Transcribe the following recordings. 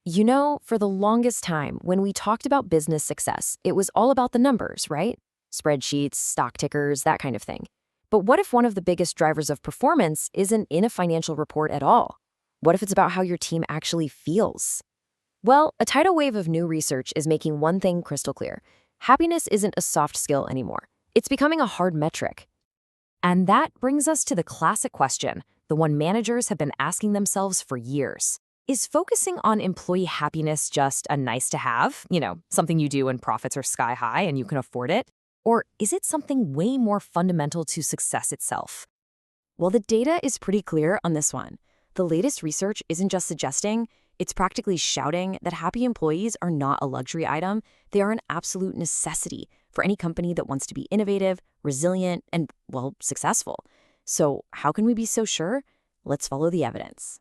You know, for the longest time, when we talked about business success, it was all about the numbers, right? Spreadsheets, stock tickers, that kind of thing. But what if one of the biggest drivers of performance isn't in a financial report at all? What if it's about how your team actually feels? Well, a tidal wave of new research is making one thing crystal clear. Happiness isn't a soft skill anymore. It's becoming a hard metric. And that brings us to the classic question, the one managers have been asking themselves for years. Is focusing on employee happiness just a nice to have, something you do when profits are sky high and you can afford it? Or is it something way more fundamental to success itself? Well, the data is pretty clear on this one. The latest research isn't just suggesting, it's practically shouting that happy employees are not a luxury item, they are an absolute necessity for any company that wants to be innovative, resilient, and, well, successful. So how can we be so sure? Let's follow the evidence.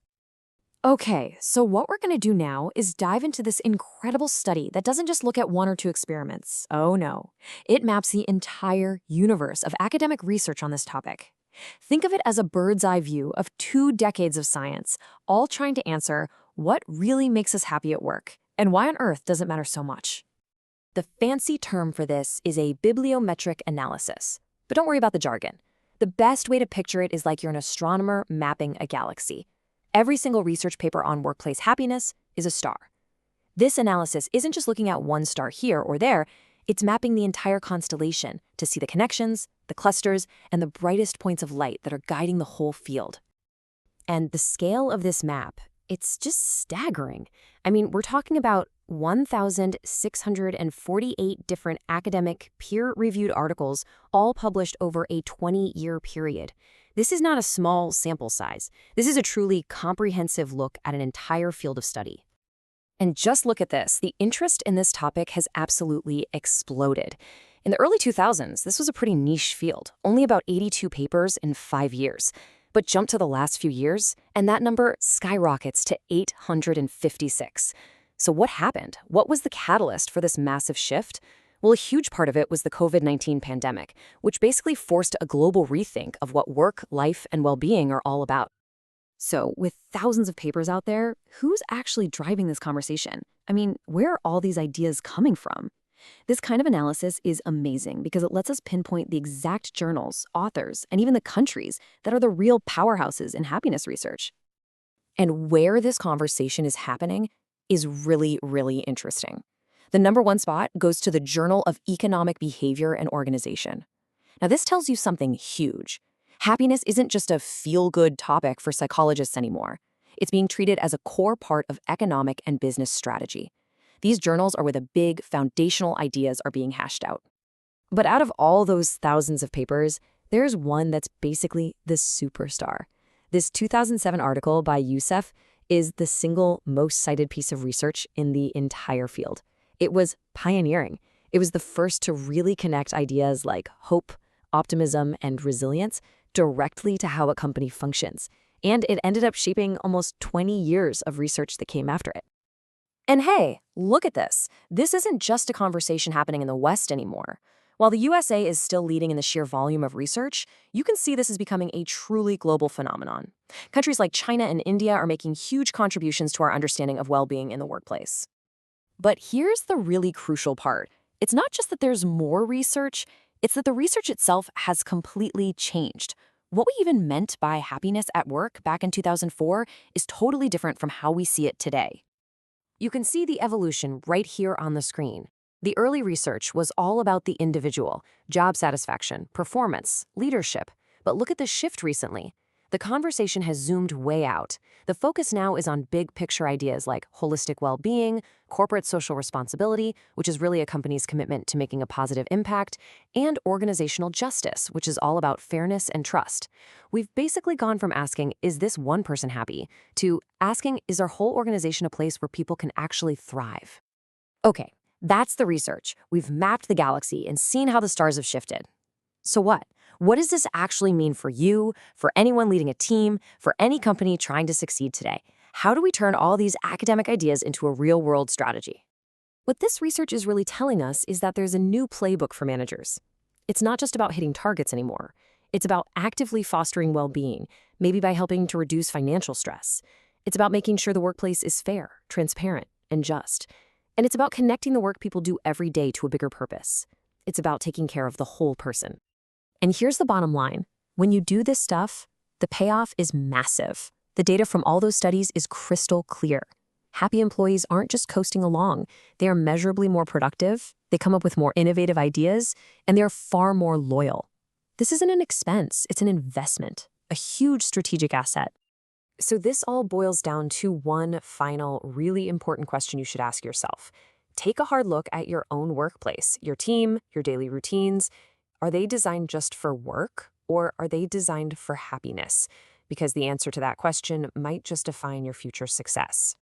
Okay, so what we're going to do now is dive into this incredible study that doesn't just look at one or two experiments. Oh no, it maps the entire universe of academic research on this topic. Think of it as a bird's eye view of 2 decades of science, all trying to answer what really makes us happy at work and why on earth does it matter so much. The fancy term for this is a bibliometric analysis. But don't worry about the jargon. The best way to picture it is like you're an astronomer mapping a galaxy. Every single research paper on workplace happiness is a star. This analysis isn't just looking at one star here or there, it's mapping the entire constellation to see the connections, the clusters, and the brightest points of light that are guiding the whole field. And the scale of this map, it's just staggering. I mean, we're talking about 1,648 different academic, peer-reviewed articles, all published over a 20-year period. This is not a small sample size. This is a truly comprehensive look at an entire field of study. And just look at this. The interest in this topic has absolutely exploded. In the early 2000s, this was a pretty niche field, only about 82 papers in 5 years. But jump to the last few years, and that number skyrockets to 856. So what happened? What was the catalyst for this massive shift? Well, a huge part of it was the COVID-19 pandemic, which basically forced a global rethink of what work, life, and well-being are all about. So, with thousands of papers out there, who's actually driving this conversation? I mean, where are all these ideas coming from? This kind of analysis is amazing because it lets us pinpoint the exact journals, authors, and even the countries that are the real powerhouses in happiness research. And where this conversation is happening is really, really interesting. The #1 spot goes to the Journal of Economic Behavior and Organization. Now, this tells you something huge. Happiness isn't just a feel-good topic for psychologists anymore. It's being treated as a core part of economic and business strategy. These journals are where the big, foundational ideas are being hashed out. But out of all those thousands of papers, there's one that's basically the superstar. This 2007 article by Youssef is the single most cited piece of research in the entire field. It was pioneering. It was the first to really connect ideas like hope, optimism, and resilience directly to how a company functions. And it ended up shaping almost 20 years of research that came after it. And hey, look at this. This isn't just a conversation happening in the West anymore. While the USA is still leading in the sheer volume of research, you can see this is becoming a truly global phenomenon. Countries like China and India are making huge contributions to our understanding of well-being in the workplace. But here's the really crucial part. It's not just that there's more research, it's that the research itself has completely changed. What we even meant by happiness at work back in 2004 is totally different from how we see it today. You can see the evolution right here on the screen. The early research was all about the individual, job satisfaction, performance, leadership. But look at the shift recently. The conversation has zoomed way out. The focus now is on big picture ideas like holistic well-being, corporate social responsibility, which is really a company's commitment to making a positive impact, and organizational justice, which is all about fairness and trust. We've basically gone from asking, is this one person happy, to asking, is our whole organization a place where people can actually thrive? Okay, that's the research. We've mapped the galaxy and seen how the stars have shifted. So what? What does this actually mean for you, for anyone leading a team, for any company trying to succeed today? How do we turn all these academic ideas into a real-world strategy? What this research is really telling us is that there's a new playbook for managers. It's not just about hitting targets anymore. It's about actively fostering well-being, maybe by helping to reduce financial stress. It's about making sure the workplace is fair, transparent, and just. And it's about connecting the work people do every day to a bigger purpose. It's about taking care of the whole person. And here's the bottom line. When you do this stuff, the payoff is massive. The data from all those studies is crystal clear. Happy employees aren't just coasting along. They are measurably more productive, they come up with more innovative ideas, and they are far more loyal. This isn't an expense, it's an investment, a huge strategic asset. So this all boils down to one final, really important question you should ask yourself. Take a hard look at your own workplace, your team, your daily routines. Are they designed just for work, or are they designed for happiness? Because the answer to that question might just define your future success.